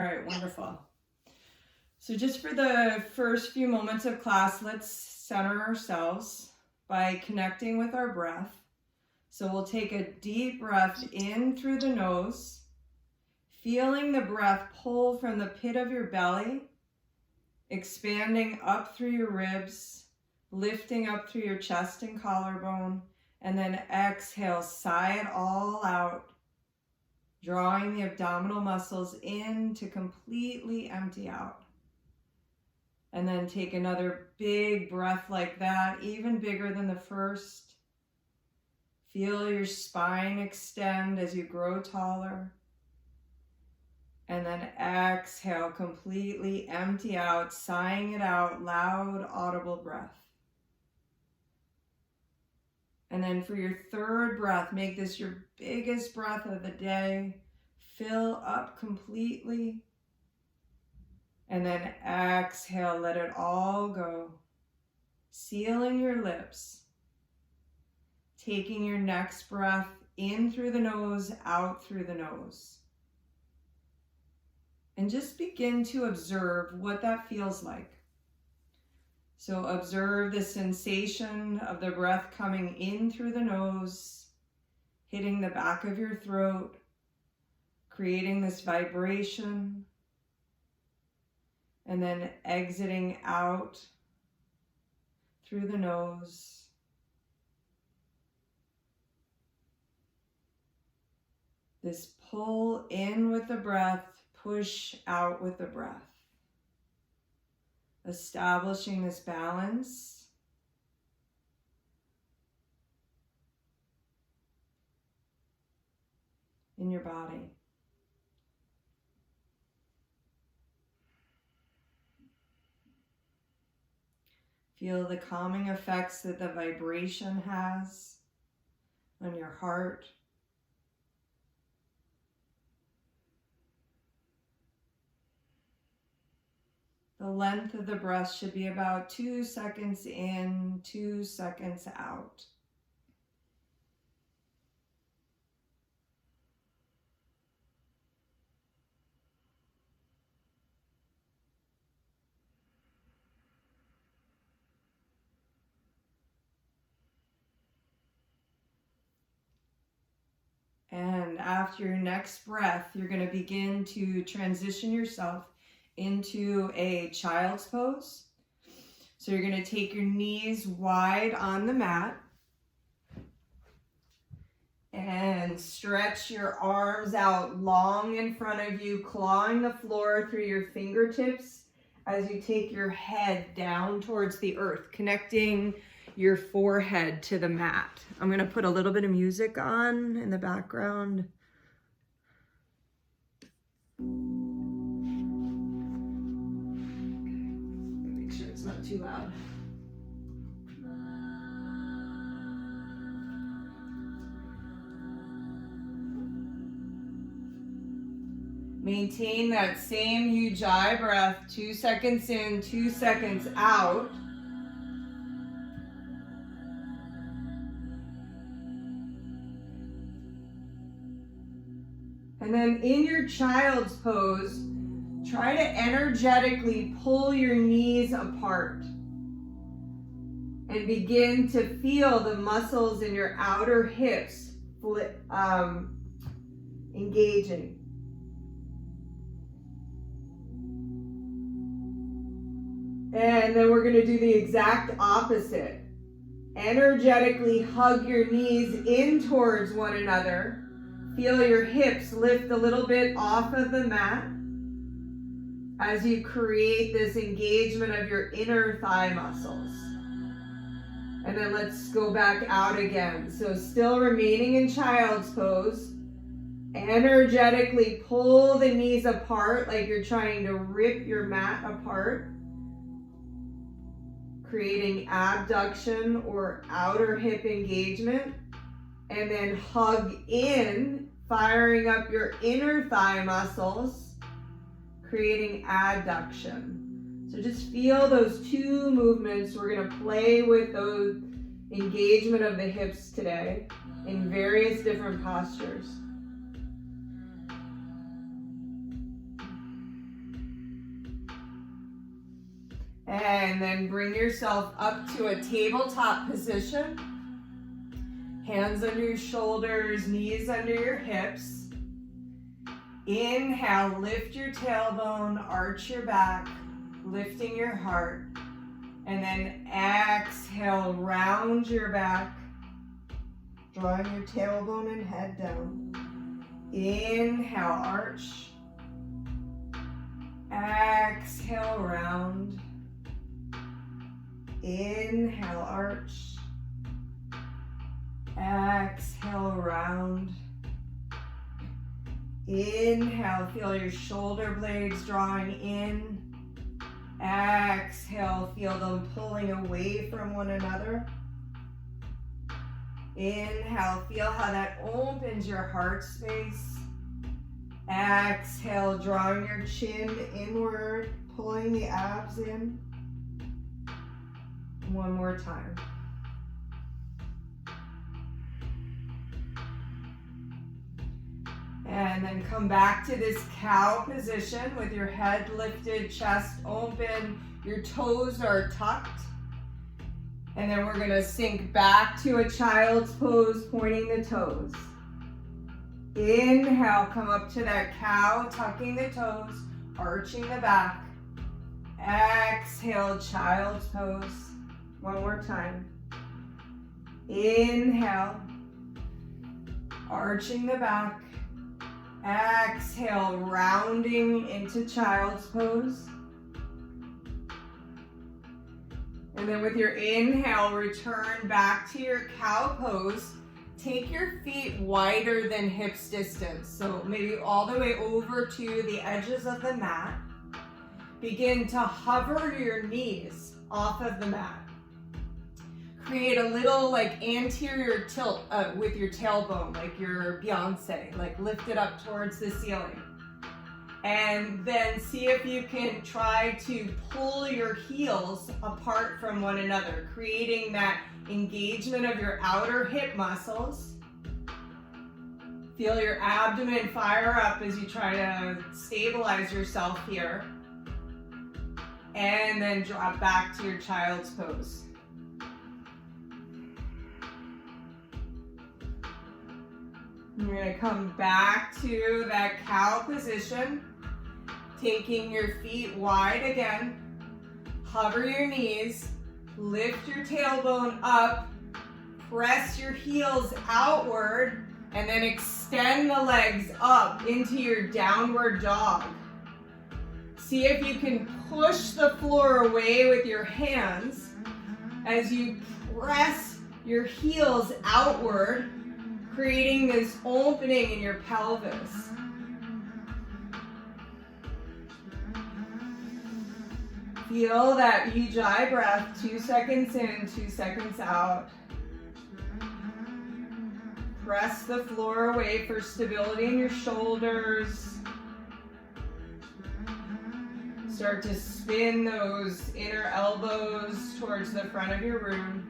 All right, wonderful. So just for the first few moments of class, let's center ourselves by connecting with our breath. So we'll take a deep breath in through the nose, feeling the breath pull from the pit of your belly, expanding up through your ribs, lifting up through your chest and collarbone, and then exhale, sigh it all out, drawing the abdominal muscles in to completely empty out. And then take another big breath like that, even bigger than the first. Feel your spine extend as you grow taller. And then exhale, completely empty out, sighing it out, loud, audible breath. And then for your third breath, make this your biggest breath of the day. Fill up completely. And then exhale, let it all go. Sealing your lips. Taking your next breath in through the nose, out through the nose. And just begin to observe what that feels like. So observe the sensation of the breath coming in through the nose, hitting the back of your throat, creating this vibration, and then exiting out through the nose. This pull in with the breath, push out with the breath. Establishing this balance. In your body. Feel the calming effects that the vibration has on your heart. The length of the breath should be about 2 seconds in, 2 seconds out. And after your next breath, you're going to begin to transition yourself into a child's pose. So you're going to take your knees wide on the mat and stretch your arms out long in front of you, clawing the floor through your fingertips as you take your head down towards the earth, connecting your forehead to the mat. I'm going to put a little bit of music on in the background. Make sure it's not too loud. Maintain that same Ujjayi breath, 2 seconds in, 2 seconds out. And then in your child's pose, try to energetically pull your knees apart and begin to feel the muscles in your outer hips engaging. And then we're going to do the exact opposite. Energetically hug your knees in towards one another. Feel your hips lift a little bit off of the mat as you create this engagement of your inner thigh muscles. And then let's go back out again. So still remaining in child's pose. Energetically pull the knees apart like you're trying to rip your mat apart. Creating abduction or outer hip engagement. And then hug in, firing up your inner thigh muscles, creating adduction. So just feel those two movements. We're going to play with those engagement of the hips today in various different postures. And then bring yourself up to a tabletop position. Hands under your shoulders, knees under your hips. Inhale, lift your tailbone, arch your back, lifting your heart. And then exhale, round your back, drawing your tailbone and head down. Inhale, arch. Exhale, round. Inhale, arch. Exhale, round. Inhale, feel your shoulder blades drawing in. Exhale, feel them pulling away from one another. Inhale, feel how that opens your heart space. Exhale, drawing your chin inward, pulling the abs in. One more time. And then come back to this cow position with your head lifted, chest open, your toes are tucked. And then we're gonna sink back to a child's pose, pointing the toes. Inhale, come up to that cow, tucking the toes, arching the back. Exhale, child's pose. One more time. Inhale, arching the back. Exhale, rounding into child's pose. And then with your inhale, return back to your cow pose. Take your feet wider than hips distance. So maybe all the way over to the edges of the mat. Begin to hover your knees off of the mat. Create a little like anterior tilt with your tailbone, like your Beyonce, like lift it up towards the ceiling. And then see if you can try to pull your heels apart from one another, creating that engagement of your outer hip muscles. Feel your abdomen fire up as you try to stabilize yourself here. And then drop back to your child's pose. You're going to come back to that cow position, taking your feet wide again. Hover your knees, lift your tailbone up, press your heels outward, and then extend the legs up into your downward dog. See if you can push the floor away with your hands as you press your heels outward, creating this opening in your pelvis. Feel that Ujjayi breath, 2 seconds in, 2 seconds out. Press the floor away for stability in your shoulders. Start to spin those inner elbows towards the front of your room.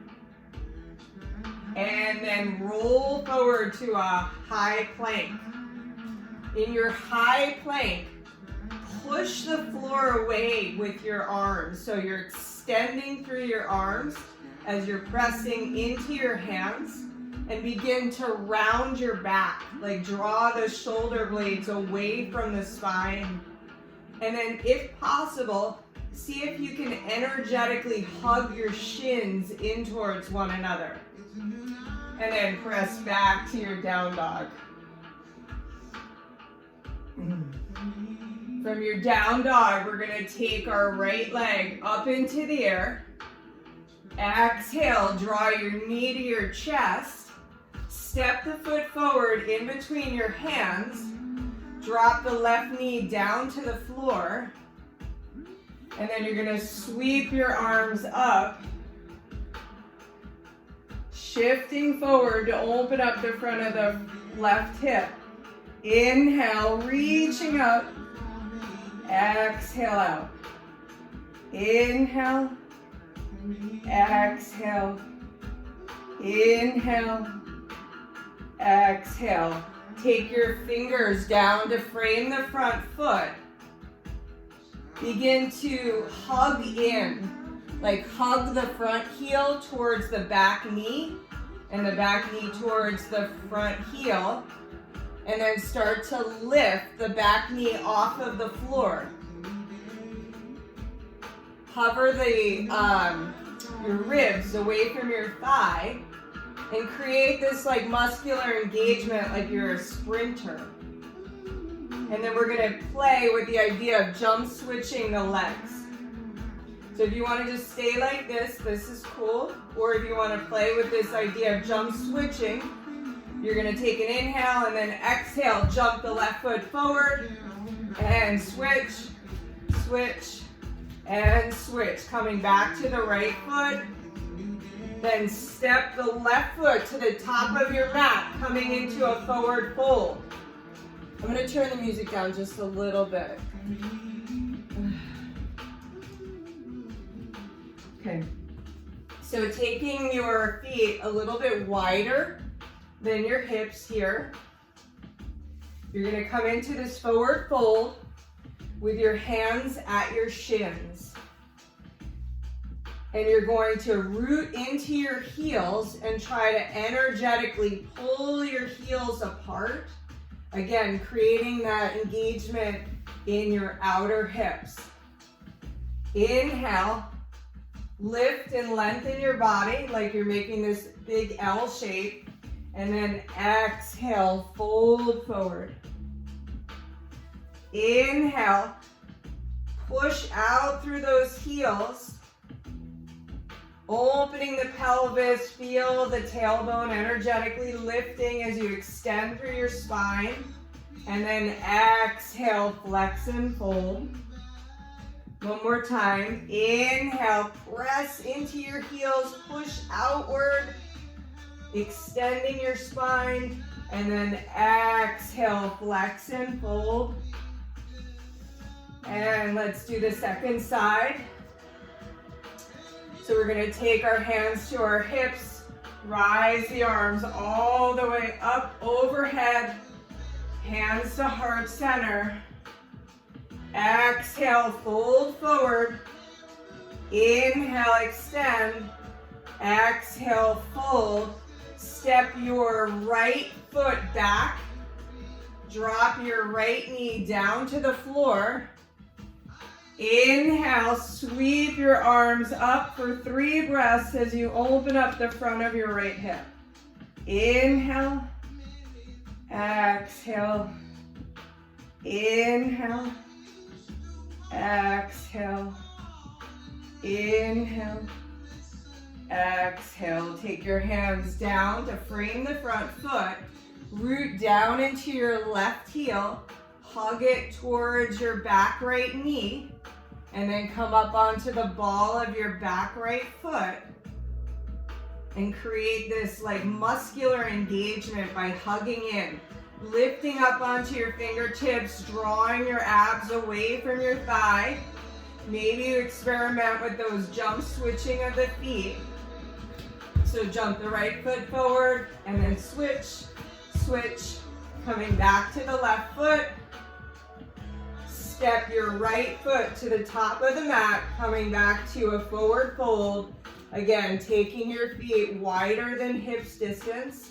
And then roll forward to a high plank. In your high plank, push the floor away with your arms. So you're extending through your arms as you're pressing into your hands, and begin to round your back. Like draw the shoulder blades away from the spine. And then if possible, see if you can energetically hug your shins in towards one another. And then press back to your down dog. From your down dog, we're going to take our right leg up into the air. Exhale, draw your knee to your chest. Step the foot forward in between your hands. Drop the left knee down to the floor. And then you're going to sweep your arms up. Shifting forward to open up the front of the left hip. Inhale, reaching up. Exhale out. Inhale. Exhale. Inhale. Exhale. Take your fingers down to frame the front foot. Begin to hug in, like hug the front heel towards the back knee and the back knee towards the front heel, and then start to lift the back knee off of the floor. Hover your ribs away from your thigh and create this like muscular engagement like you're a sprinter. And then we're going to play with the idea of jump switching the legs. So if you want to just stay like this is cool. Or if you want to play with this idea of jump switching, you're going to take an inhale and then exhale, jump the left foot forward and switch, switch, and switch. Coming back to the right foot. Then step the left foot to the top of your mat, coming into a forward fold. I'm going to turn the music down just a little bit. Okay. So taking your feet a little bit wider than your hips here. You're going to come into this forward fold with your hands at your shins. And you're going to root into your heels and try to energetically pull your heels apart. Again, creating that engagement in your outer hips. Inhale, lift and lengthen your body like you're making this big L shape. And then exhale, fold forward. Inhale, push out through those heels. Opening the pelvis, feel the tailbone energetically lifting as you extend through your spine. And then exhale, flex and fold. One more time. Inhale, press into your heels, push outward, extending your spine. And then exhale, flex and fold. And let's do the second side. So we're going to take our hands to our hips, rise the arms all the way up overhead, hands to heart center. Exhale, fold forward. Inhale, extend. Exhale, fold. Step your right foot back. Drop your right knee down to the floor. Inhale, sweep your arms up for 3 breaths as you open up the front of your right hip. Inhale, exhale, inhale, exhale, inhale, exhale. Take your hands down to frame the front foot. Root down into your left heel. Hug it towards your back right knee. And then come up onto the ball of your back right foot. And create this like muscular engagement by hugging in. Lifting up onto your fingertips, drawing your abs away from your thigh. Maybe you experiment with those jump switching of the feet. So jump the right foot forward and then switch, switch, coming back to the left foot. Step your right foot to the top of the mat, coming back to a forward fold. Again, taking your feet wider than hips distance.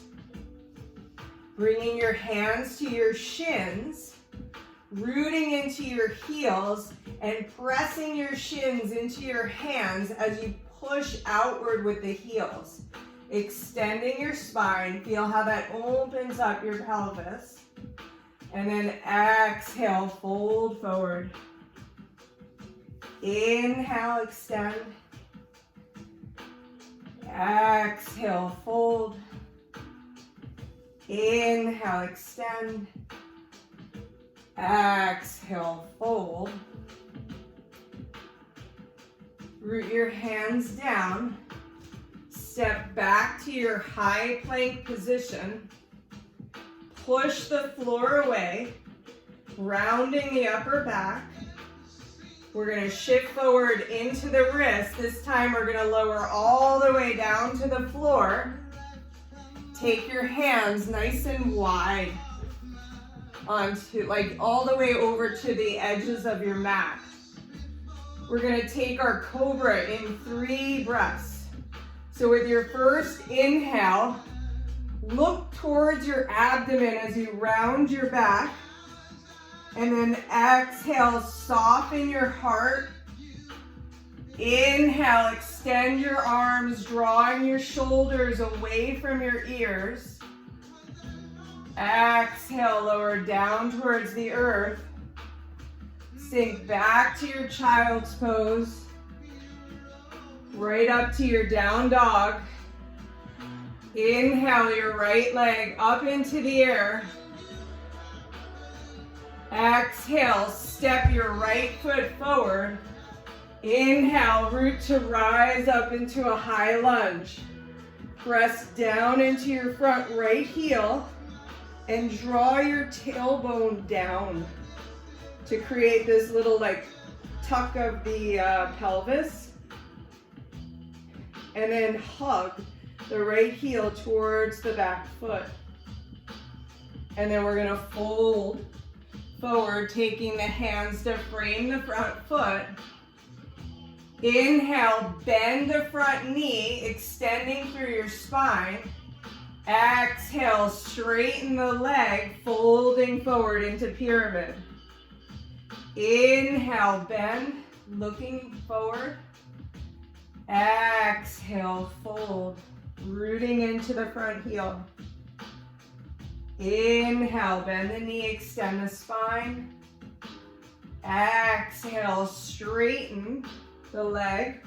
Bringing your hands to your shins, rooting into your heels, and pressing your shins into your hands as you push outward with the heels. Extending your spine, feel how that opens up your pelvis. And then exhale, fold forward. Inhale, extend. Exhale, fold. Inhale, extend. Exhale, fold. Root your hands down. Step back to your high plank position. Push the floor away, rounding the upper back. We're going to shift forward into the wrist. This time we're going to lower all the way down to the floor. Take your hands nice and wide onto, like all the way over to the edges of your mat. We're gonna take our cobra in 3 breaths. So with your first inhale, look towards your abdomen as you round your back. And then exhale, soften your heart. Inhale, extend your arms, drawing your shoulders away from your ears. Exhale, lower down towards the earth. Sink back to your child's pose. Right up to your down dog. Inhale your right leg up into the air. Exhale, step your right foot forward. Inhale, root to rise up into a high lunge. Press down into your front right heel and draw your tailbone down to create this little like tuck of the pelvis. And then hug the right heel towards the back foot. And then we're gonna fold forward, taking the hands to frame the front foot. Inhale, bend the front knee, extending through your spine. Exhale, straighten the leg, folding forward into pyramid. Inhale, bend, looking forward. Exhale, fold, rooting into the front heel. Inhale, bend the knee, extend the spine. Exhale, straighten the leg,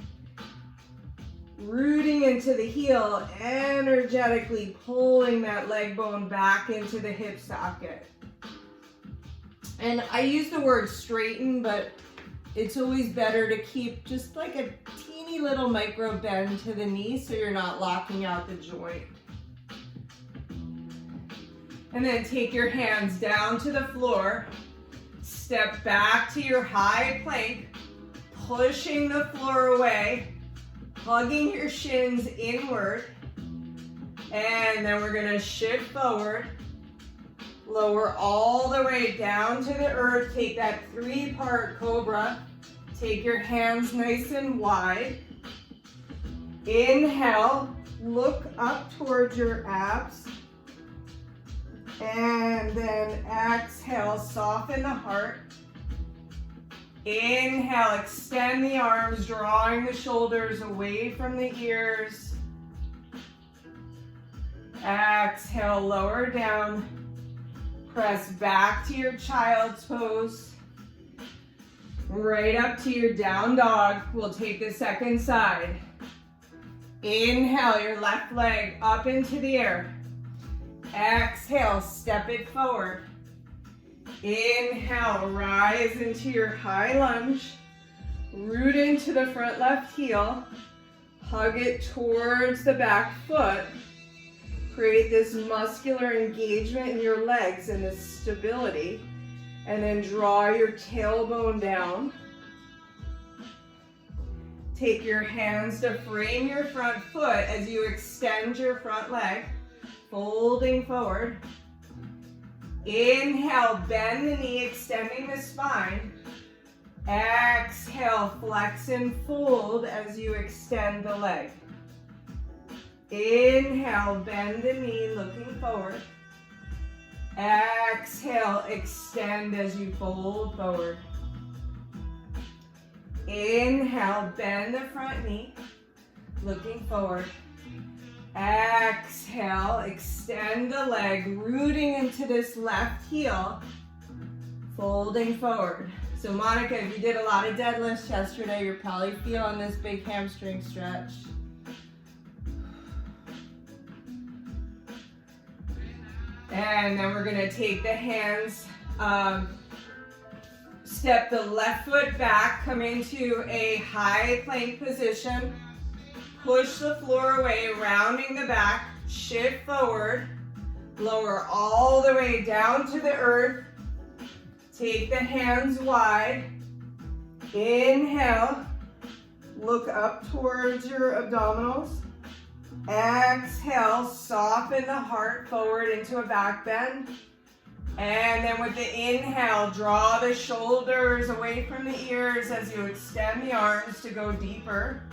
rooting into the heel, energetically pulling that leg bone back into the hip socket. And I use the word straighten, but it's always better to keep just like a teeny little micro bend to the knee so you're not locking out the joint. And then take your hands down to the floor, step back to your high plank, pushing the floor away, hugging your shins inward, and then we're gonna shift forward, lower all the way down to the earth, take that 3-part cobra, take your hands nice and wide, inhale, look up towards your abs, and then exhale, soften the heart. Inhale, extend the arms, drawing the shoulders away from the ears. Exhale, lower down. Press back to your child's pose. Right up to your down dog. We'll take the second side. Inhale, your left leg up into the air. Exhale, step it forward. Inhale, rise into your high lunge. Root into the front left heel. Hug it towards the back foot. Create this muscular engagement in your legs and this stability. And then draw your tailbone down. Take your hands to frame your front foot as you extend your front leg, folding forward. Inhale, bend the knee, extending the spine. Exhale, flex and fold as you extend the leg. Inhale, bend the knee, looking forward. Exhale, extend as you fold forward. Inhale, bend the front knee, looking forward. Exhale, extend the leg, rooting into this left heel, folding forward. So Monica, if you did a lot of deadlifts yesterday, you're probably feeling this big hamstring stretch. And then we're gonna take the hands, step the left foot back, come into a high plank position, push the floor away, rounding the back, shift forward, lower all the way down to the earth, take the hands wide, inhale, look up towards your abdominals, exhale, soften the heart forward into a back bend, And then with the inhale, draw the shoulders away from the ears as you extend the arms to go deeper.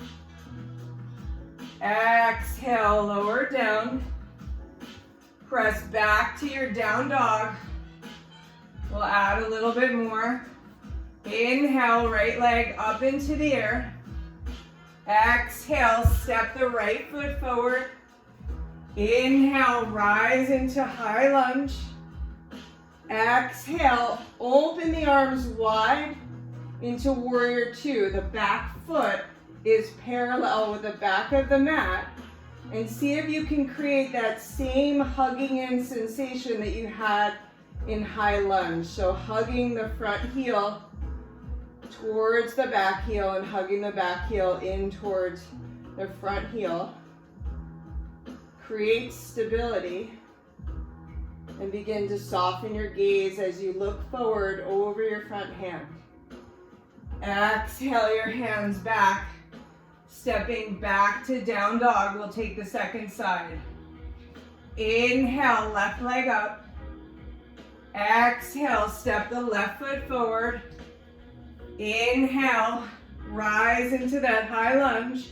Exhale, lower down. Press back to your down dog. We'll add a little bit more. Inhale, right leg up into the air. Exhale, step the right foot forward. Inhale, rise into high lunge. Exhale, open the arms wide into warrior two. The back foot is parallel with the back of the mat. And see if you can create that same hugging in sensation that you had in high lunge. So hugging the front heel towards the back heel and hugging the back heel in towards the front heel. Create stability and begin to soften your gaze as you look forward over your front hand. Exhale your hands back. Stepping back to down dog, we'll take the second side. Inhale, left leg up. Exhale, step the left foot forward. Inhale, rise into that high lunge.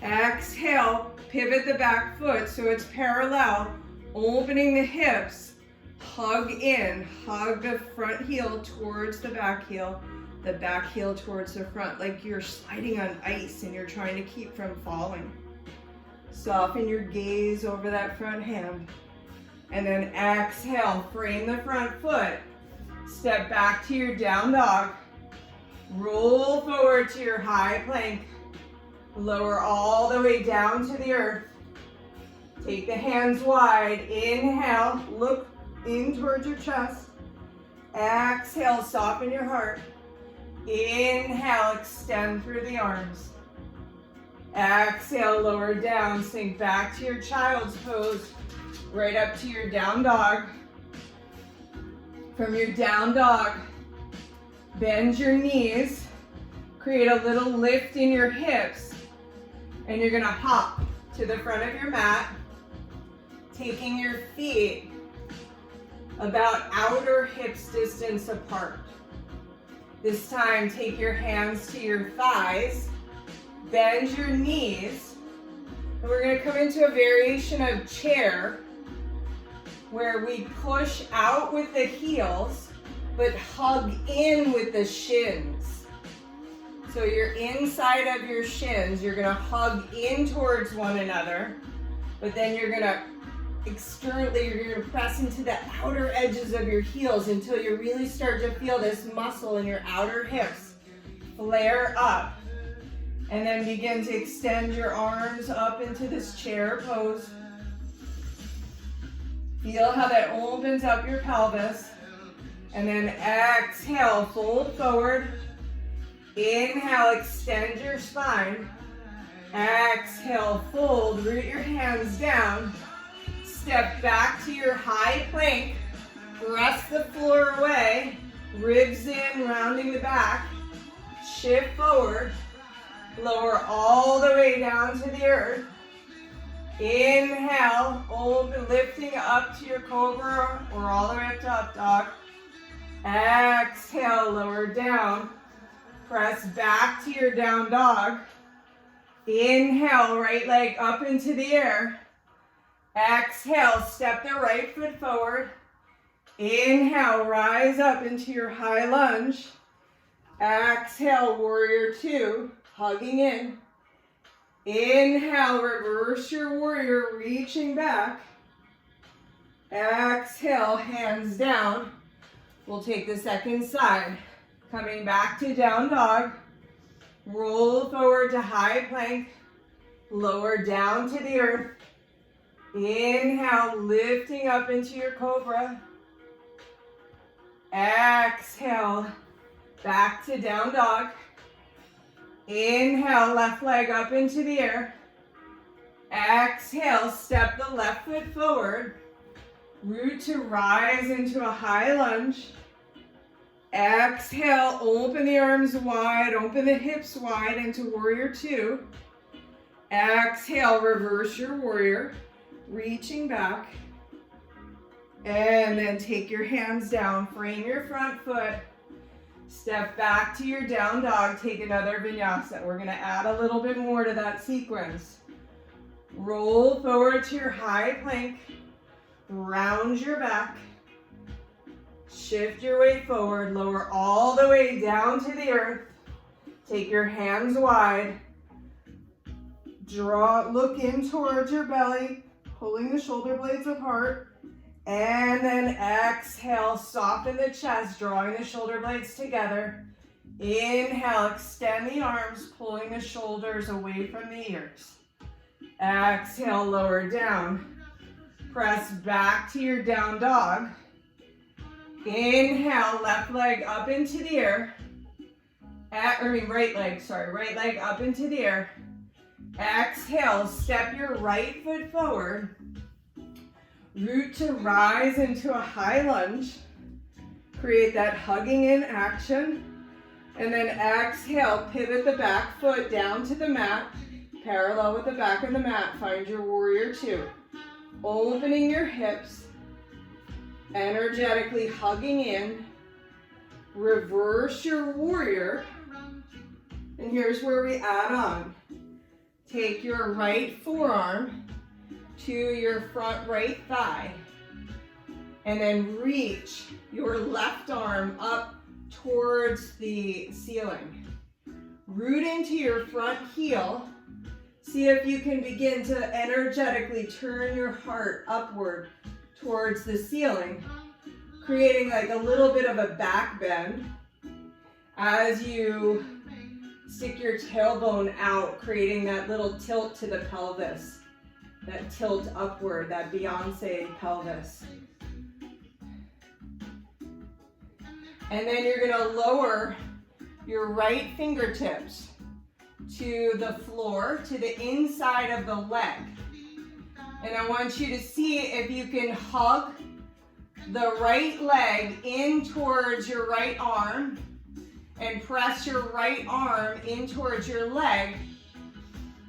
Exhale, pivot the back foot so it's parallel, opening the hips. Hug in, hug the front heel towards the back heel. The back heel towards the front, like you're sliding on ice and you're trying to keep from falling. Soften your gaze over that front hand. And then exhale, frame the front foot. Step back to your down dog. Roll forward to your high plank. Lower all the way down to the earth. Take the hands wide. Inhale, look in towards your chest. Exhale, soften your heart. Inhale, extend through the arms. Exhale, lower down, sink back to your child's pose, right up to your down dog. From your down dog, bend your knees, create a little lift in your hips, and you're gonna hop to the front of your mat, taking your feet about outer hips distance apart. This time, take your hands to your thighs, bend your knees, and we're gonna come into a variation of chair where we push out with the heels, but hug in with the shins. So you're inside of your shins, you're gonna hug in towards one another, but then you're gonna externally, you're gonna press into the outer edges of your heels until you really start to feel this muscle in your outer hips flare up. And then begin to extend your arms up into this chair pose. Feel how that opens up your pelvis. And then exhale, fold forward. Inhale, extend your spine. Exhale, fold, root your hands down. Step back to your high plank, press the floor away, ribs in, rounding the back, shift forward, lower all the way down to the earth. Inhale, open, lifting up to your cobra or all the way up to up dog. Exhale, lower down, press back to your down dog. Inhale, right leg up into the air. Exhale, step the right foot forward. Inhale, rise up into your high lunge. Exhale, warrior two, hugging in. Inhale, reverse your warrior, reaching back. Exhale, hands down. We'll take the second side. Coming back to down dog. Roll forward to high plank. Lower down to the earth. Inhale, lifting up into your cobra. Exhale, back to down dog. Inhale, left leg up into the air. Exhale, step the left foot forward. Root to rise into a high lunge. Exhale, open the arms wide, open the hips wide into warrior two. Exhale, reverse your warrior. Reaching back. And then take your hands down, frame your front foot, step back to your down dog, take another vinyasa. We're gonna add a little bit more to that sequence. Roll forward to your high plank, round your back, shift your weight forward, lower all the way down to the earth. Take your hands wide, look in towards your belly, pulling the shoulder blades apart. And then exhale, soften the chest, drawing the shoulder blades together. Inhale, extend the arms, pulling the shoulders away from the ears. Exhale, lower down. Press back to your down dog. Inhale, left leg up into the air. Right leg up into the air. Exhale, step your right foot forward. Root to rise into a high lunge. Create that hugging in action. And then exhale, pivot the back foot down to the mat. Parallel with the back of the mat, find your warrior two. Opening your hips. Energetically hugging in. Reverse your warrior. And here's where we add on. Take your right forearm to your front right thigh, and then reach your left arm up towards the ceiling. Root into your front heel. See if you can begin to energetically turn your heart upward towards the ceiling, creating like a little bit of a back bend as you stick your tailbone out, creating that little tilt to the pelvis. That tilt upward, that Beyonce pelvis. And then you're gonna lower your right fingertips to the floor, to the inside of the leg. And I want you to see if you can hug the right leg in towards your right arm and press your right arm in towards your leg,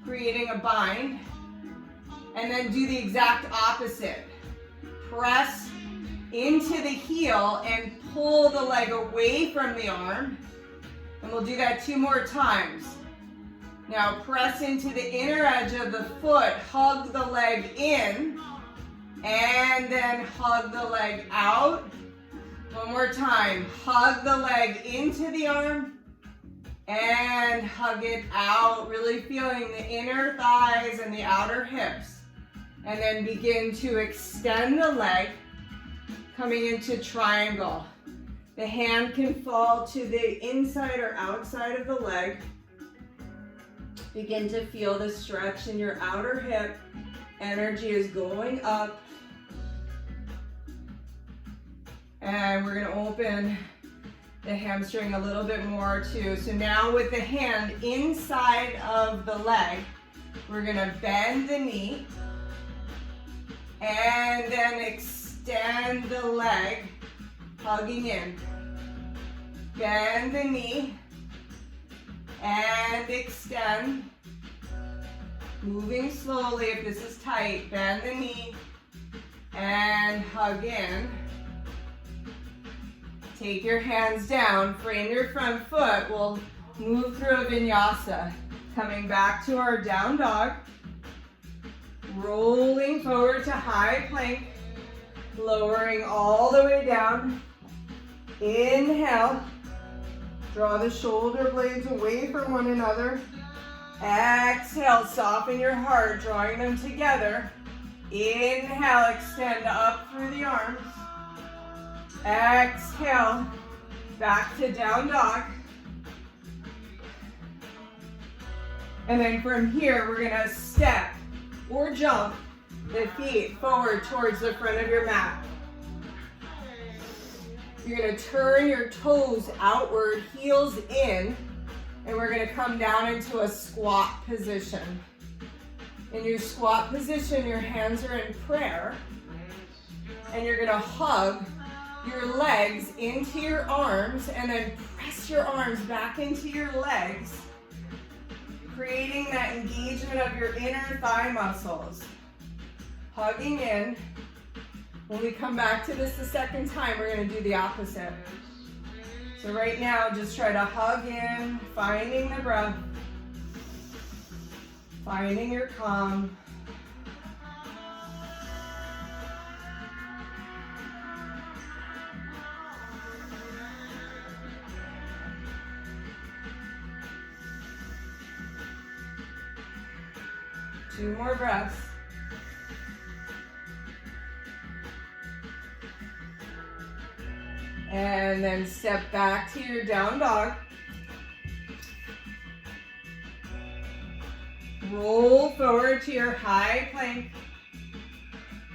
creating a bind. And then do the exact opposite. Press into the heel and pull the leg away from the arm. And we'll do that 2 more times. Now press into the inner edge of the foot, hug the leg in, and then hug the leg out. 1 more time. Hug the leg into the arm and hug it out, really feeling the inner thighs and the outer hips. And then begin to extend the leg, coming into triangle. The hand can fall to the inside or outside of the leg. Begin to feel the stretch in your outer hip. Energy is going up. And we're gonna open the hamstring a little bit more too. So now with the hand inside of the leg, we're gonna bend the knee. And then extend the leg, hugging in. Bend the knee and extend. Moving slowly if this is tight. Bend the knee and hug in. Take your hands down, frame your front foot. We'll move through a vinyasa. Coming back to our down dog. Rolling forward to high plank, lowering all the way down. Inhale, draw the shoulder blades away from one another. Exhale, soften your heart, drawing them together. Inhale, extend up through the arms. Exhale, back to down dog. And then from here, we're gonna step or jump the feet forward towards the front of your mat. You're gonna turn your toes outward, heels in, and we're gonna come down into a squat position. In your squat position, your hands are in prayer, and you're gonna hug your legs into your arms and then press your arms back into your legs, creating that engagement of your inner thigh muscles. Hugging in, When we come back to this the second time, we're going to do the opposite. So right now, just try to hug in, finding the breath, finding your calm. Two more breaths. And then step back to your down dog. Roll forward to your high plank.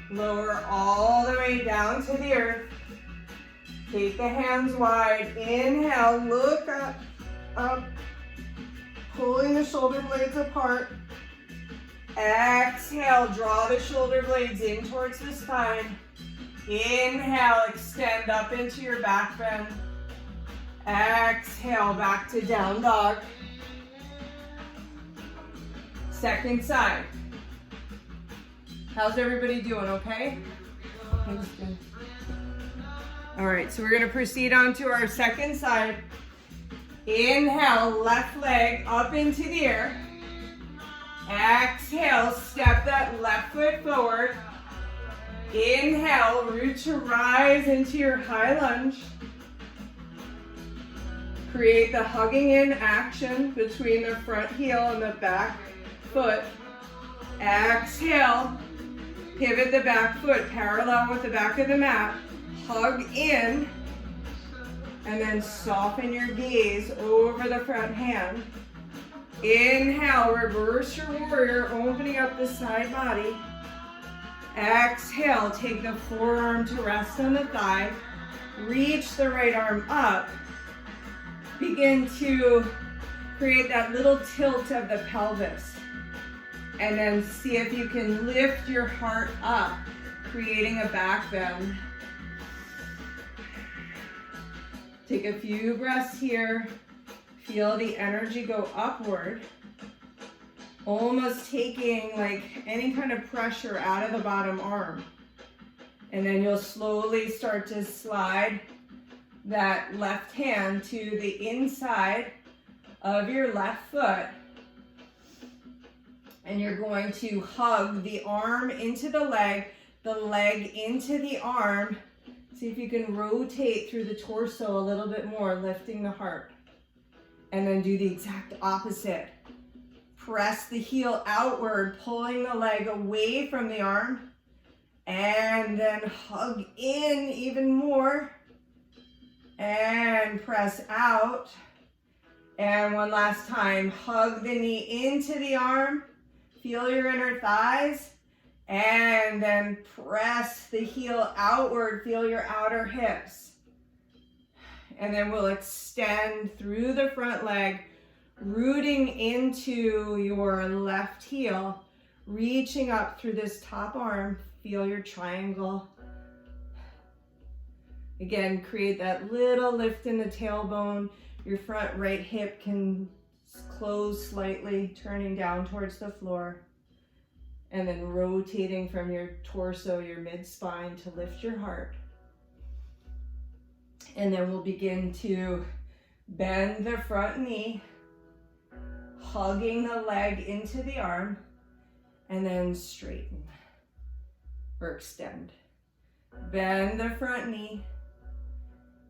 Lower all the way down to the earth. Take the hands wide. Inhale, look up. Pulling the shoulder blades apart. Exhale, draw the shoulder blades in towards the spine. Inhale, extend up into your back bend. Exhale, back to down dog. Second side. How's everybody doing, okay? Good. All right, so we're gonna proceed on to our second side. Inhale, left leg up into the air. Exhale, step that left foot forward. Inhale, root to rise into your high lunge. Create the hugging in action between the front heel and the back foot. Exhale, pivot the back foot parallel with the back of the mat. Hug in, and then soften your gaze over the front hand. Inhale, reverse your warrior, opening up the side body. Exhale, take the forearm to rest on the thigh. Reach the right arm up. Begin to create that little tilt of the pelvis. And then see if you can lift your heart up, creating a back bend. Take a few breaths here. Feel the energy go upward. Almost taking like any kind of pressure out of the bottom arm. And then you'll slowly start to slide that left hand to the inside of your left foot. And you're going to hug the arm into the leg into the arm. See if you can rotate through the torso a little bit more, lifting the heart. And then do the exact opposite. Press the heel outward, pulling the leg away from the arm. And then hug in even more. And press out. And one last time, hug the knee into the arm. Feel your inner thighs. And then press the heel outward, feel your outer hips. And then we'll extend through the front leg, rooting into your left heel, reaching up through this top arm. Feel your triangle. Again, create that little lift in the tailbone. Your front right hip can close slightly, turning down towards the floor. And then rotating from your torso, your mid-spine to lift your heart. And then we'll begin to bend the front knee, hugging the leg into the arm, and then straighten or extend. Bend the front knee,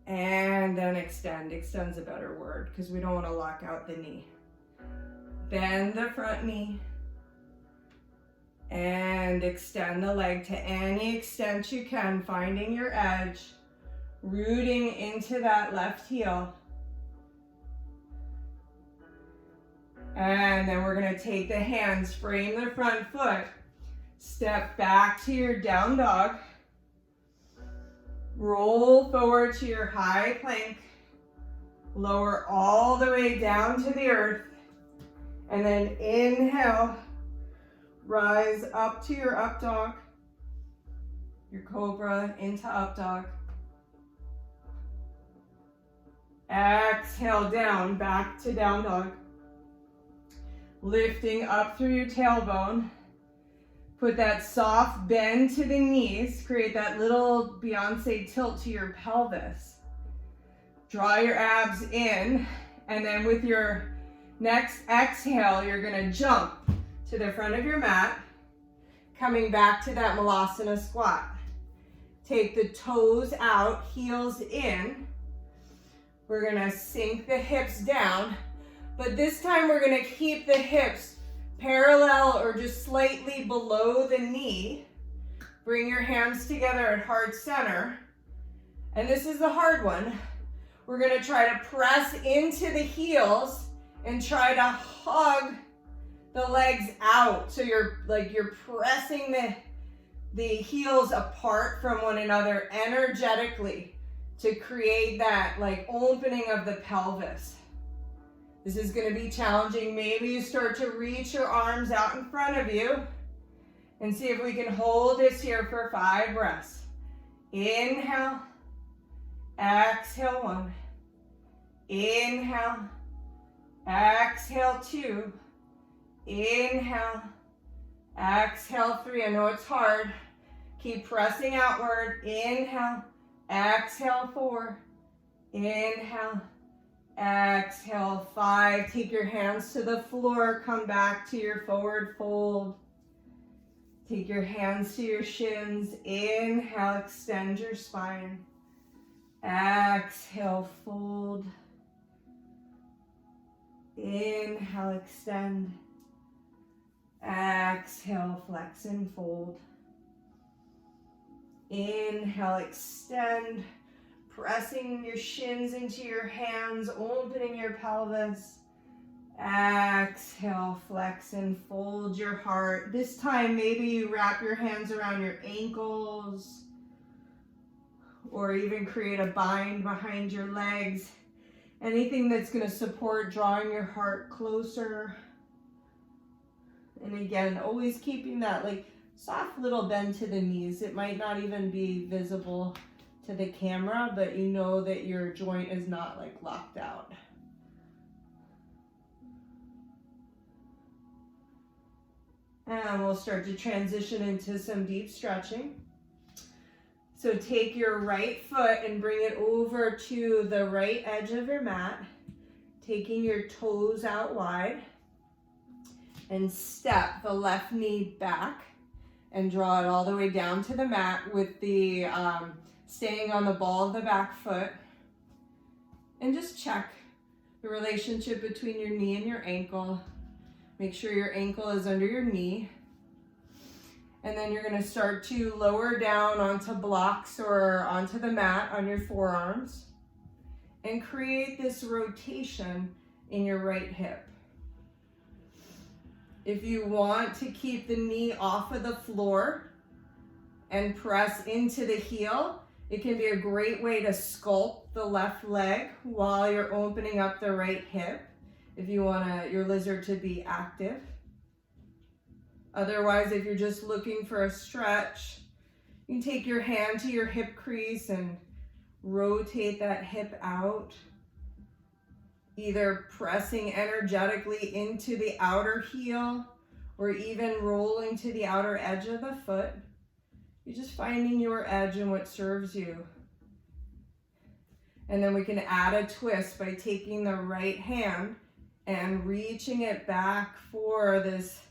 and then extend. Extend's a better word because we don't want to lock out the knee. Bend the front knee, and extend the leg to any extent you can, finding your edge, rooting into that left heel. And then we're going to take the hands, frame the front foot, step back to your down dog, roll forward to your high plank, lower all the way down to the earth, and then inhale, rise up to your up dog, your cobra into up dog. Exhale down, back to down dog. Lifting up through your tailbone. Put that soft bend to the knees. Create that little Beyonce tilt to your pelvis. Draw your abs in, and then with your next exhale, you're gonna jump to the front of your mat, coming back to that Malasana squat. Take the toes out, heels in. We're gonna sink the hips down, but this time we're gonna keep the hips parallel or just slightly below the knee. Bring your hands together at heart center. And this is the hard one. We're gonna try to press into the heels and try to hug the legs out. So you're pressing the heels apart from one another energetically to create that like opening of the pelvis. This is going to be challenging. Maybe you start to reach your arms out in front of you and see if we can hold this here for 5 breaths. Inhale, exhale 1. Inhale, exhale 2. Inhale, exhale 3. I know it's hard. Keep pressing outward. Inhale, exhale 4. Inhale, exhale 5. Take your hands to the floor. Come back to your forward fold. Take your hands to your shins. Inhale, extend your spine. Exhale, fold. Inhale, extend. Exhale, flex and fold. Inhale, extend. Pressing your shins into your hands, opening your pelvis. Exhale, flex and fold your heart. This time, maybe you wrap your hands around your ankles or even create a bind behind your legs. Anything that's going to support drawing your heart closer. And again, always keeping that like soft little bend to the knees. It might not even be visible to the camera, but you know that your joint is not like locked out. And we'll start to transition into some deep stretching. So take your right foot and bring it over to the right edge of your mat, taking your toes out wide, and step the left knee back and draw it all the way down to the mat with the staying on the ball of the back foot. And just check the relationship between your knee and your ankle. Make sure your ankle is under your knee. And then you're gonna start to lower down onto blocks or onto the mat on your forearms and create this rotation in your right hip. If you want to keep the knee off of the floor and press into the heel, it can be a great way to sculpt the left leg while you're opening up the right hip if you want your lizard to be active. Otherwise, if you're just looking for a stretch, you can take your hand to your hip crease and rotate that hip out, either pressing energetically into the outer heel or even rolling to the outer edge of the foot. You're just finding your edge and what serves you. And then we can add a twist by taking the right hand and reaching it back for this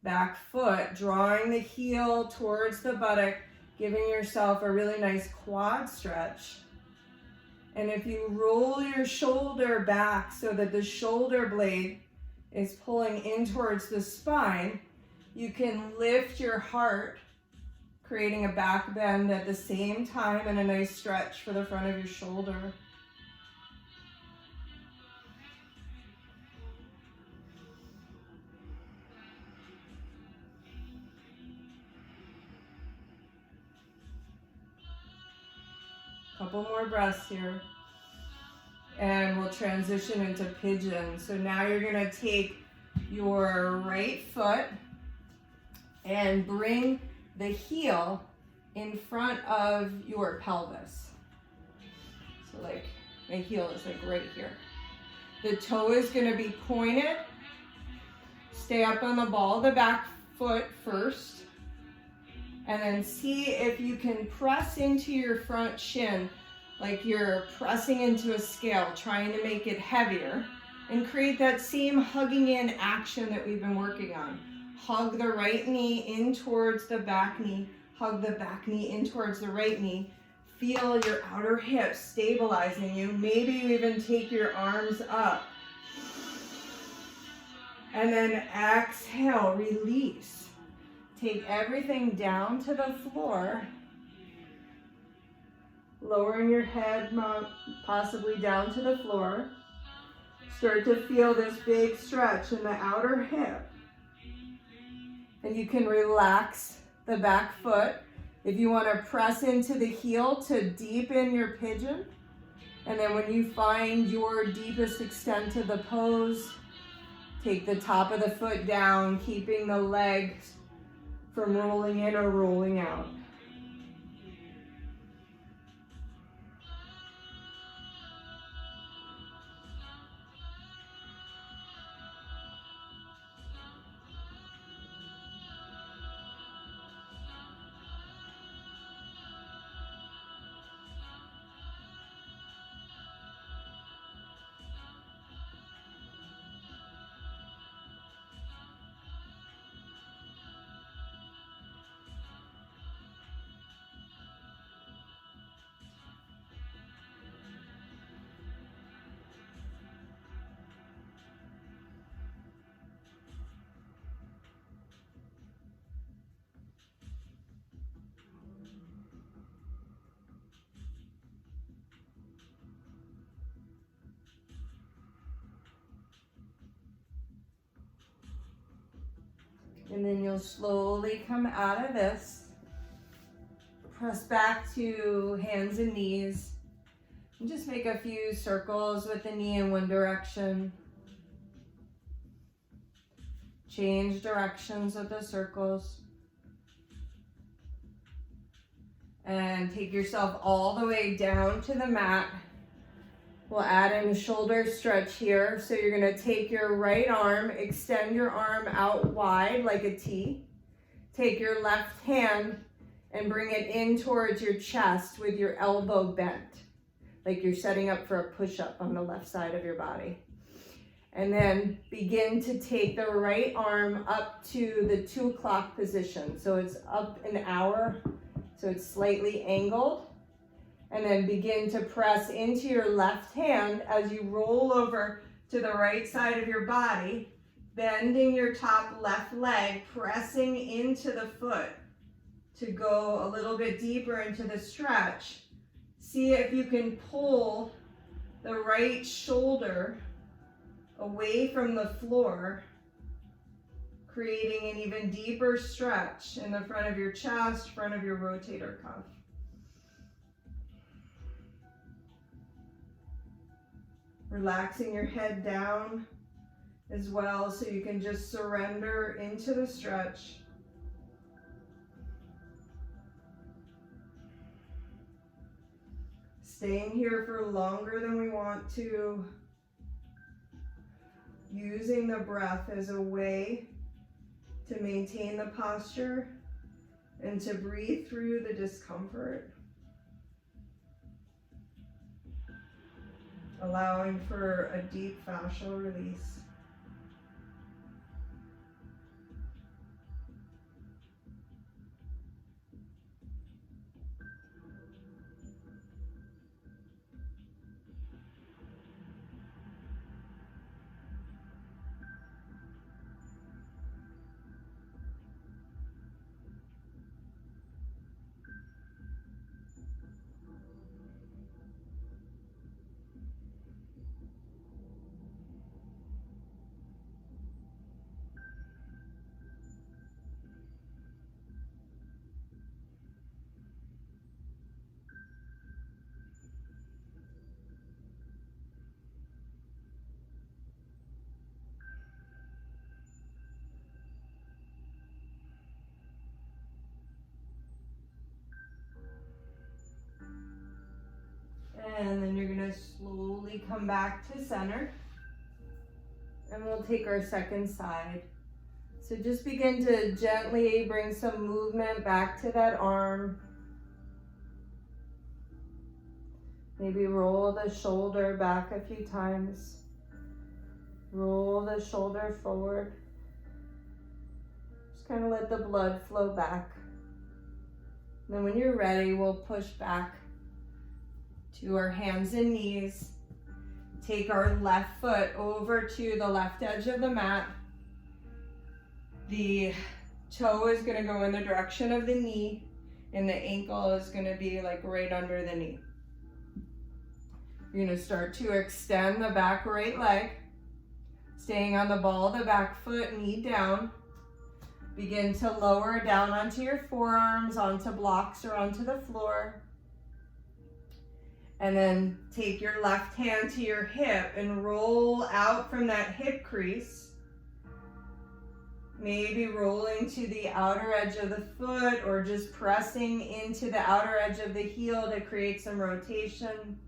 back foot, drawing the heel towards the buttock, giving yourself a really nice quad stretch. And if you roll your shoulder back so that the shoulder blade is pulling in towards the spine, you can lift your heart, creating a back bend at the same time and a nice stretch for the front of your shoulder. Couple more breaths here. And we'll transition into pigeon. So now you're gonna take your right foot and bring the heel in front of your pelvis. So like my heel is like right here. The toe is gonna be pointed. Stay up on the ball of the back foot first. And then see if you can press into your front shin like you're pressing into a scale, trying to make it heavier, and create that same hugging in action that we've been working on. Hug the right knee in towards the back knee, hug the back knee in towards the right knee. Feel your outer hips stabilizing you. Maybe you even take your arms up. And then exhale, release. Take everything down to the floor. Lowering your head possibly down to the floor. Start to feel this big stretch in the outer hip. And you can relax the back foot. If you want to press into the heel to deepen your pigeon. And then when you find your deepest extent of the pose, take the top of the foot down, keeping the legs from rolling in or rolling out. And then you'll slowly come out of this. Press back to hands and knees. And just make a few circles with the knee in one direction. Change directions of the circles. And take yourself all the way down to the mat. We'll add in a shoulder stretch here. So you're gonna take your right arm, extend your arm out wide like a T. Take your left hand and bring it in towards your chest with your elbow bent, like you're setting up for a push-up on the left side of your body. And then begin to take the right arm up to the 2 o'clock position. So it's up an hour, so it's slightly angled. And then begin to press into your left hand as you roll over to the right side of your body, bending your top left leg, pressing into the foot to go a little bit deeper into the stretch. See if you can pull the right shoulder away from the floor, creating an even deeper stretch in the front of your chest, front of your rotator cuff. Relaxing your head down as well so you can just surrender into the stretch. Staying here for longer than we want to. Using the breath as a way to maintain the posture and to breathe through the discomfort. Allowing for a deep fascial release. And then you're gonna slowly come back to center. And we'll take our second side. So just begin to gently bring some movement back to that arm. Maybe roll the shoulder back a few times. Roll the shoulder forward. Just kind of let the blood flow back. Then when you're ready, we'll push back to our hands and knees. Take our left foot over to the left edge of the mat. The toe is going to go in the direction of the knee, and the ankle is going to be like right under the knee. You're going to start to extend the back right leg, staying on the ball of the back foot, knee down. Begin to lower down onto your forearms, onto blocks or onto the floor. And then take your left hand to your hip and roll out from that hip crease. Maybe rolling to the outer edge of the foot or just pressing into the outer edge of the heel to create some rotation.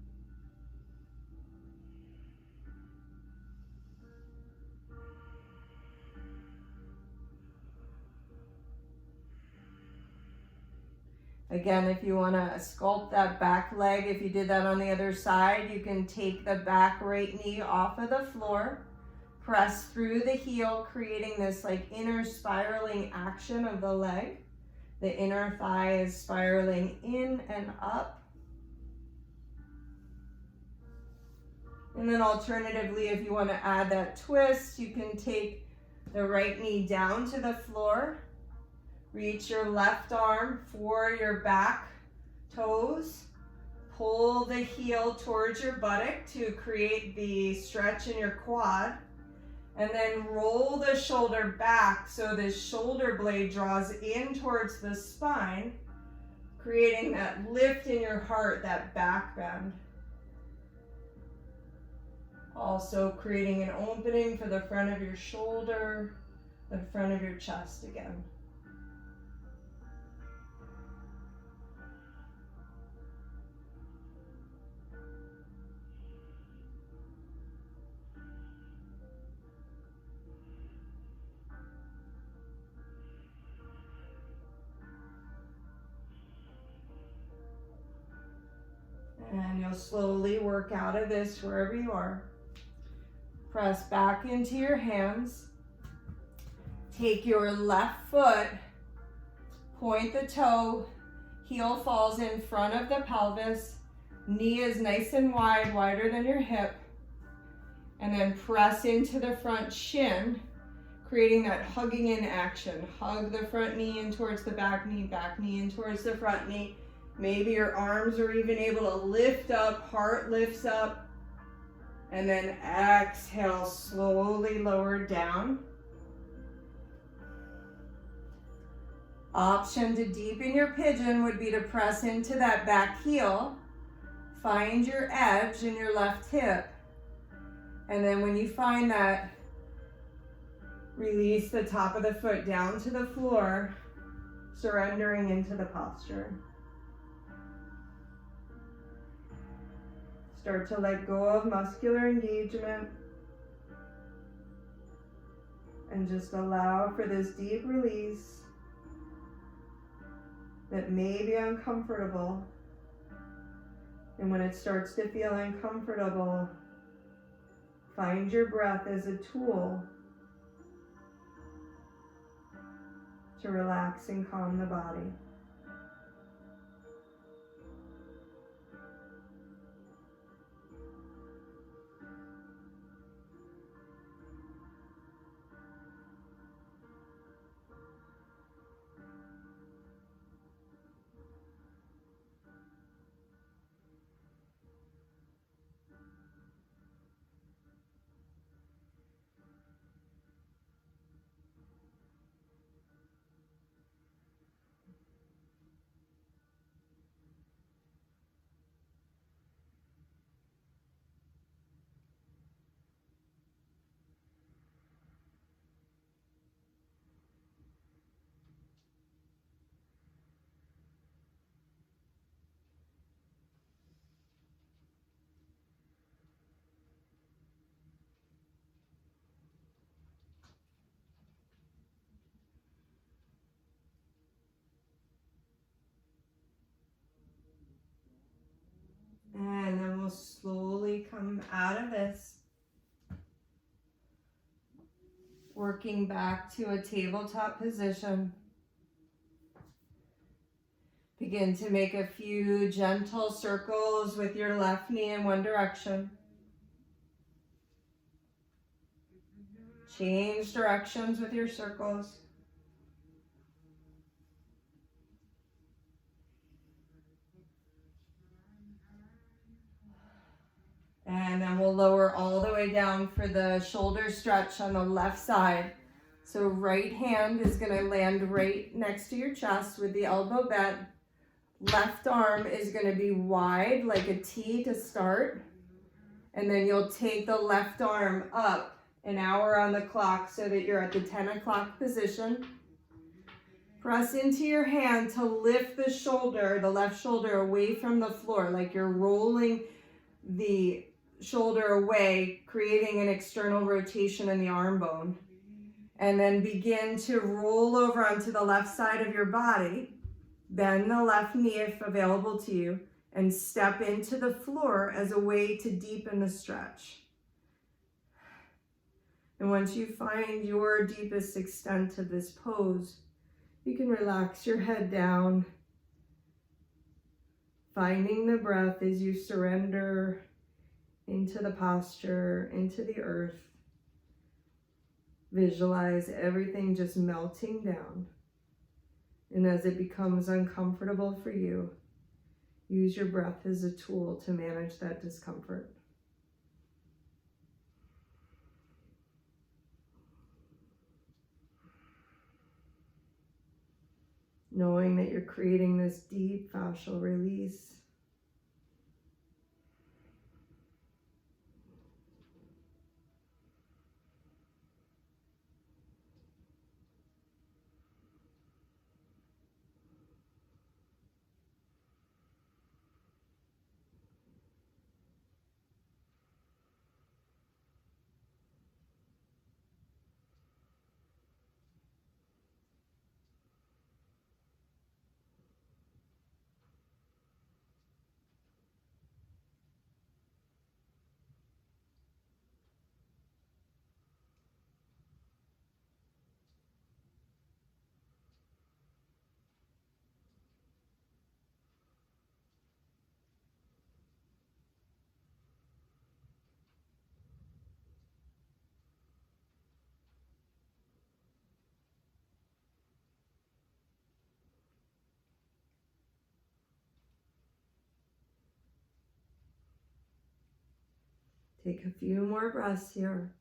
Again, if you want to sculpt that back leg, if you did that on the other side, you can take the back right knee off of the floor, press through the heel, creating this like inner spiraling action of the leg. The inner thigh is spiraling in and up. And then alternatively, if you want to add that twist, you can take the right knee down to the floor. Reach your left arm for your back toes. Pull the heel towards your buttock to create the stretch in your quad. And then roll the shoulder back so the shoulder blade draws in towards the spine, creating that lift in your heart, that back bend. Also creating an opening for the front of your shoulder, the front of your chest again. And you'll slowly work out of this wherever you are. Press back into your hands. Take your left foot, point the toe, heel falls in front of the pelvis, knee is nice and wide, wider than your hip, and then press into the front shin, creating that hugging in action. Hug the front knee in towards the back knee in towards the front knee. Maybe your arms are even able to lift up, heart lifts up, and then exhale, slowly lower down. Option to deepen your pigeon would be to press into that back heel, find your edge in your left hip, and then when you find that, release the top of the foot down to the floor, surrendering into the posture. Start to let go of muscular engagement and just allow for this deep release that may be uncomfortable. And when it starts to feel uncomfortable, find your breath as a tool to relax and calm the body. come out of this. Working back to a tabletop position. Begin to make a few gentle circles with your left knee in one direction. Change directions with your circles. And then we'll lower all the way down for the shoulder stretch on the left side. So right hand is going to land right next to your chest with the elbow bent. Left arm is going to be wide like a T to start. And then you'll take the left arm up an hour on the clock so that you're at the 10 o'clock position. Press into your hand to lift the shoulder, the left shoulder, away from the floor, like you're rolling the shoulder away, creating an external rotation in the arm bone. And then begin to roll over onto the left side of your body. Bend the left knee if available to you, and step into the floor as a way to deepen the stretch. And once you find your deepest extent to this pose, you can relax your head down, finding the breath as you surrender into the posture, into the earth. Visualize everything just melting down. And as it becomes uncomfortable for you, use your breath as a tool to manage that discomfort. Knowing that you're creating this deep fascial release. Take a few more breaths here.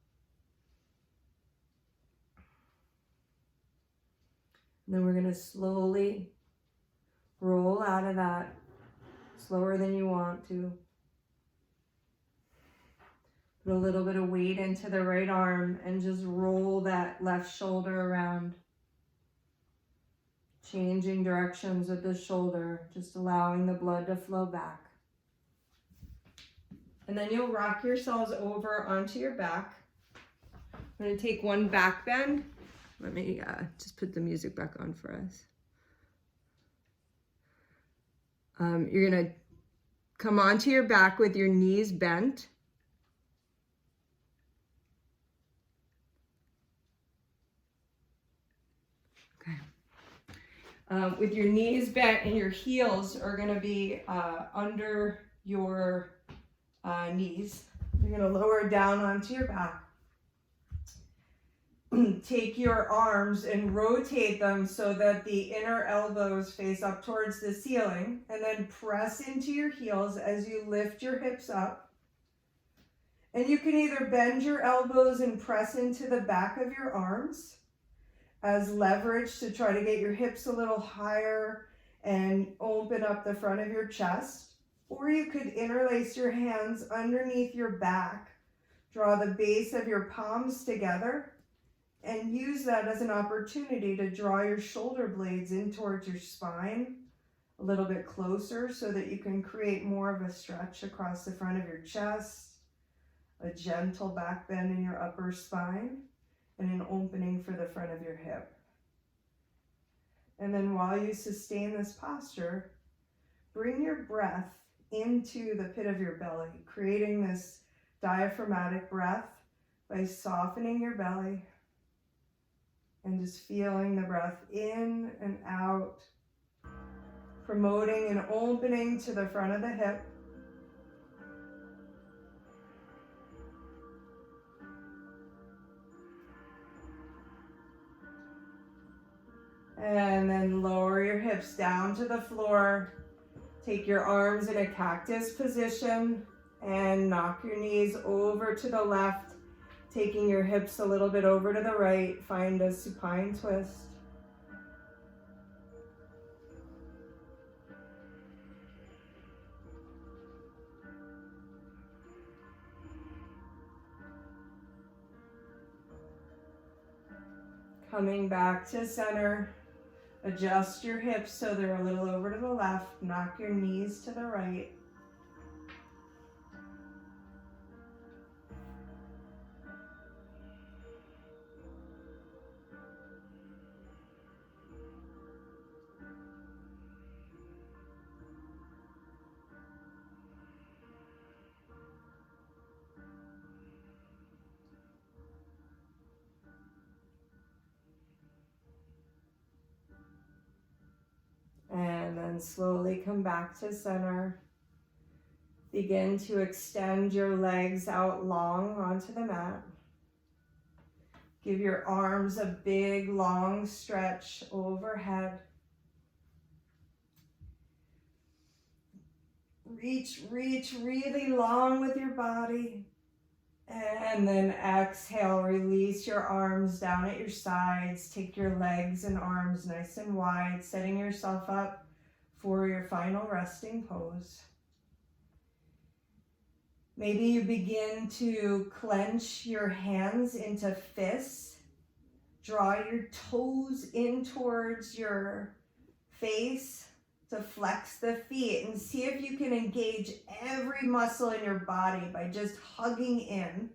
And then we're going to slowly roll out of that, slower than you want to. Put a little bit of weight into the right arm and just roll that left shoulder around. Changing directions with the shoulder, just allowing the blood to flow back. And then you'll rock yourselves over onto your back. I'm going to take one back bend. Let me just put the music back on for us. You're going to come onto your back with your knees bent. Okay. With your knees bent and your heels are going to be under your knees. You're going to lower down onto your back. Take your arms and rotate them so that the inner elbows face up towards the ceiling, and then press into your heels as you lift your hips up. And you can either bend your elbows and press into the back of your arms as leverage to try to get your hips a little higher and open up the front of your chest. Or you could interlace your hands underneath your back, draw the base of your palms together, and use that as an opportunity to draw your shoulder blades in towards your spine a little bit closer so that you can create more of a stretch across the front of your chest, a gentle back bend in your upper spine, and an opening for the front of your hip. And then while you sustain this posture, bring your breath into the pit of your belly, creating this diaphragmatic breath by softening your belly and just feeling the breath in and out, promoting an opening to the front of the hip. And then lower your hips down to the floor. Take your arms in a cactus position and knock your knees over to the left, taking your hips a little bit over to the right. Find a supine twist. Coming back to center. Adjust your hips so they're a little over to the left. Knock your knees to the right. And then slowly come back to center. Begin to extend your legs out long onto the mat. Give your arms a big, long stretch overhead. Reach really long with your body. And then exhale, release your arms down at your sides. Take your legs and arms nice and wide, setting yourself up for your final resting pose. Maybe you begin to clench your hands into fists. Draw your toes in towards your face to flex the feet, and see if you can engage every muscle in your body by just hugging in.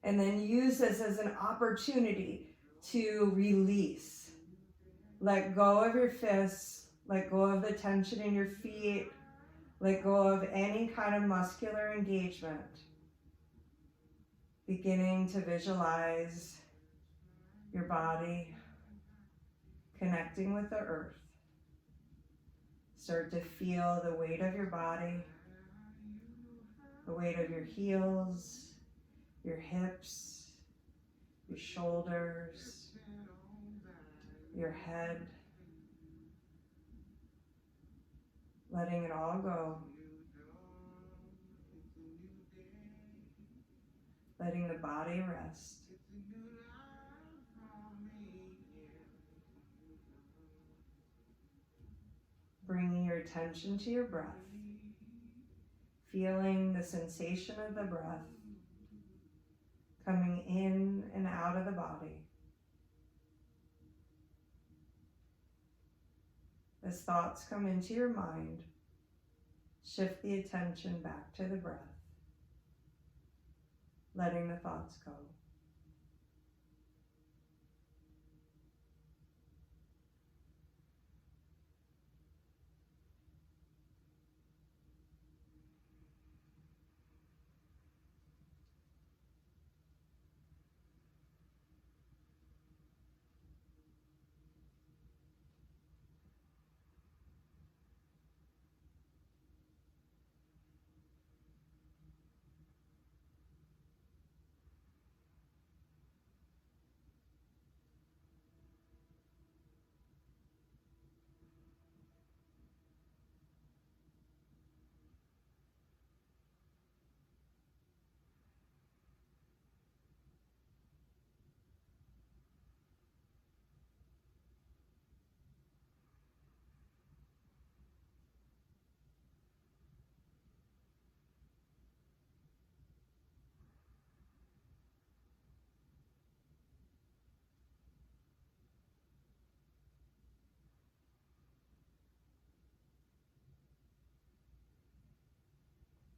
And then use this as an opportunity to release. Let go of your fists, let go of the tension in your feet, let go of any kind of muscular engagement. Beginning to visualize your body connecting with the earth. Start to feel the weight of your body, the weight of your heels, your hips, your shoulders, your head. Letting it all go. Letting the body rest. Bringing your attention to your breath. Feeling the sensation of the breath coming in and out of the body. As thoughts come into your mind, shift the attention back to the breath, letting the thoughts go.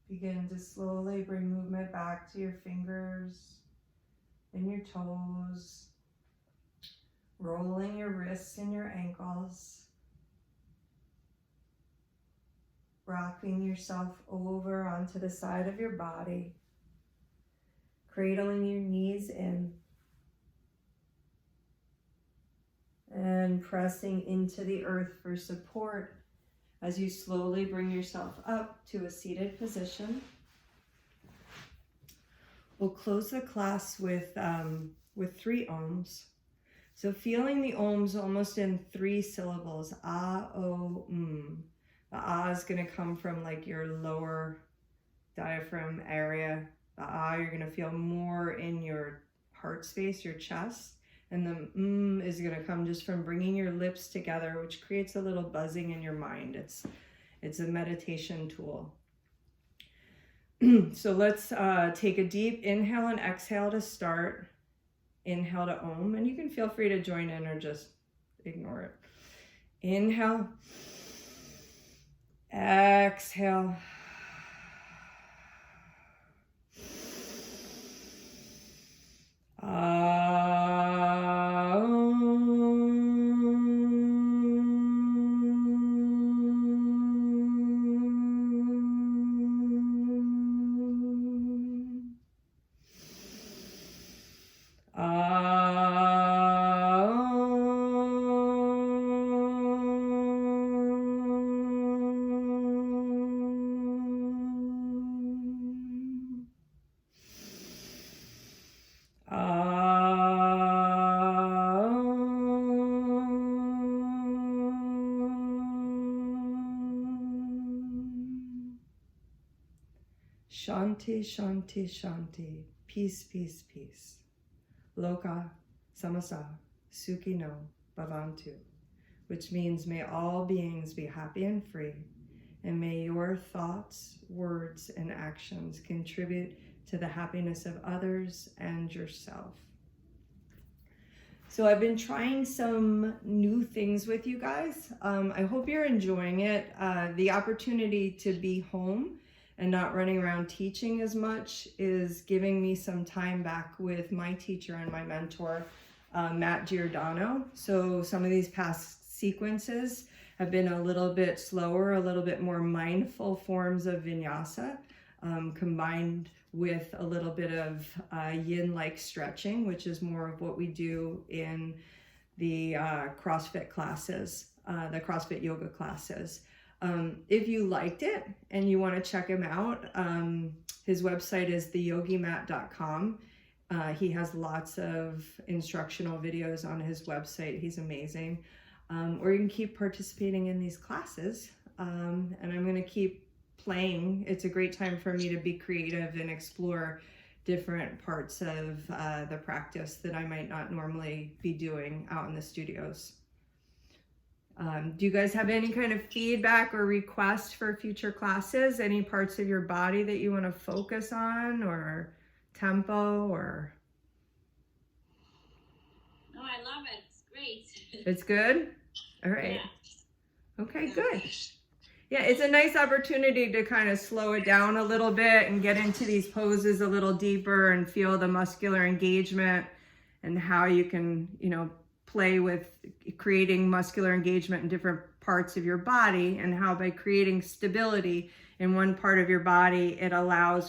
Begin to slowly bring movement back to your fingers and your toes, rolling your wrists and your ankles, rocking yourself over onto the side of your body, cradling your knees in and pressing into the earth for support as you slowly bring yourself up to a seated position. We'll close the class with 3 ohms. So feeling the ohms almost in 3 syllables, ah, oh, The ah is going to come from like your lower diaphragm area. The ah, you're going to feel more in your heart space, your chest. And the is going to come just from bringing your lips together, which creates a little buzzing in your mind. It's a meditation tool. So let's take a deep inhale and exhale to start. Inhale to Om, and you can feel free to join in or just ignore it. Inhale, exhale. Shanti, Shanti, Shanti. Peace, peace, peace. Loka samasa sukhino bhavantu, which means may all beings be happy and free, and may your thoughts, words, and actions contribute to the happiness of others and yourself. So I've been trying some new things with you guys. I hope you're enjoying it. The opportunity to be home and not running around teaching as much is giving me some time back with my teacher and my mentor, Matt Giordano. So some of these past sequences have been a little bit slower, a little bit more mindful forms of Vinyasa, combined with a little bit of yin-like stretching, which is more of what we do in the CrossFit classes, the CrossFit yoga classes. If you liked it and you want to check him out, his website is theyogimat.com. He has lots of instructional videos on his website. He's amazing. Or you can keep participating in these classes. And I'm going to keep playing. It's a great time for me to be creative and explore different parts of the practice that I might not normally be doing out in the studios. Do you guys have any kind of feedback or requests for future classes? Any parts of your body that you want to focus on, or tempo, or? Oh, I love it. It's great. It's good? All right. Yeah. Okay, good. Yeah, it's a nice opportunity to kind of slow it down a little bit and get into these poses a little deeper and feel the muscular engagement and how you can, play with creating muscular engagement in different parts of your body, and how by creating stability in one part of your body, it allows